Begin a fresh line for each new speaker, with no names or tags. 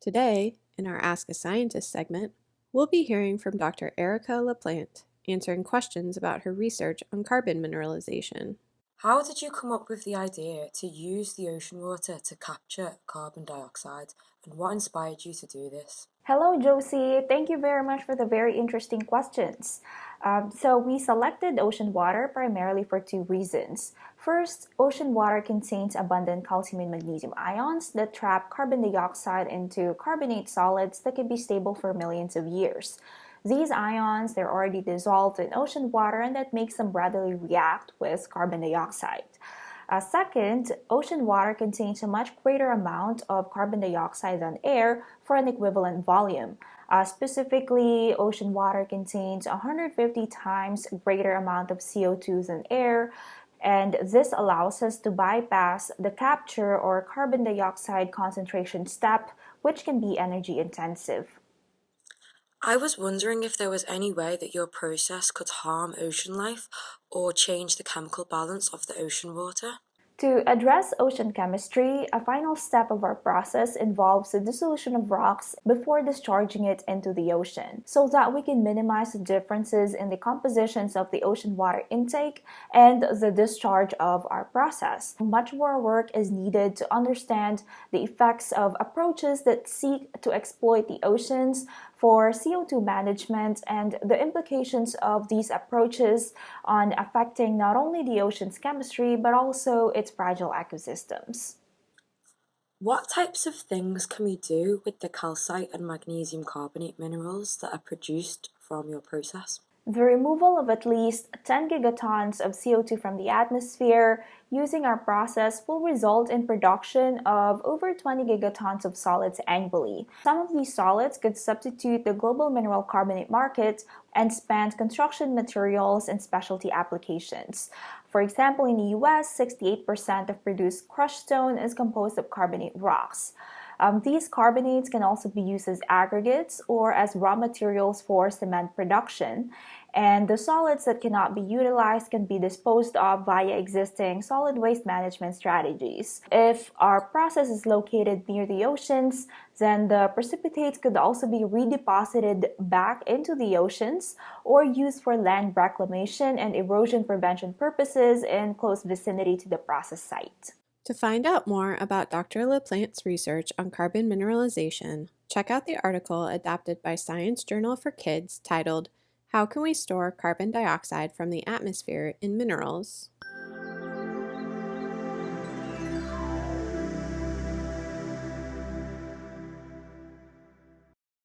Today, in our Ask a Scientist segment, we'll be hearing from Dr. Erika La Plante, answering questions about her research on carbon mineralization.
How did you come up with the idea to use the ocean water to capture carbon dioxide, and what inspired you to do this?
Hello, Josie. Thank you very much for the very interesting questions. So, we selected ocean water primarily for two reasons. First, ocean water contains abundant calcium and magnesium ions that trap carbon dioxide into carbonate solids that can be stable for millions of years. These ions, they're already dissolved in ocean water, and that makes them readily react with carbon dioxide. Second, ocean water contains a much greater amount of carbon dioxide than air for an equivalent volume. Specifically, ocean water contains 150 times greater amount of CO2 than air, and this allows us to bypass the capture or carbon dioxide concentration step, which can be energy intensive.
I was wondering if there was any way that your process could harm ocean life or change the chemical balance of the ocean water.
To address ocean chemistry, a final step of our process involves the dissolution of rocks before discharging it into the ocean, so that we can minimize the differences in the compositions of the ocean water intake and the discharge of our process. Much more work is needed to understand the effects of approaches that seek to exploit the oceans for CO2 management and the implications of these approaches on affecting not only the ocean's chemistry but also its fragile ecosystems.
What types of things can we do with the calcite and magnesium carbonate minerals that are produced from your process?
The removal of at least 10 gigatons of CO2 from the atmosphere using our process will result in production of over 20 gigatons of solids annually. Some of these solids could substitute the global mineral carbonate market and span construction materials and specialty applications. For example, in the US, 68% of produced crushed stone is composed of carbonate rocks. These carbonates can also be used as aggregates or as raw materials for cement production. And the solids that cannot be utilized can be disposed of via existing solid waste management strategies. If our process is located near the oceans, then the precipitates could also be redeposited back into the oceans or used for land reclamation and erosion prevention purposes in close vicinity to the process site.
To find out more about Dr. La Plante's research on carbon mineralization, check out the article adapted by Science Journal for Kids titled, "How Can We Store Carbon Dioxide from the Atmosphere in Minerals?"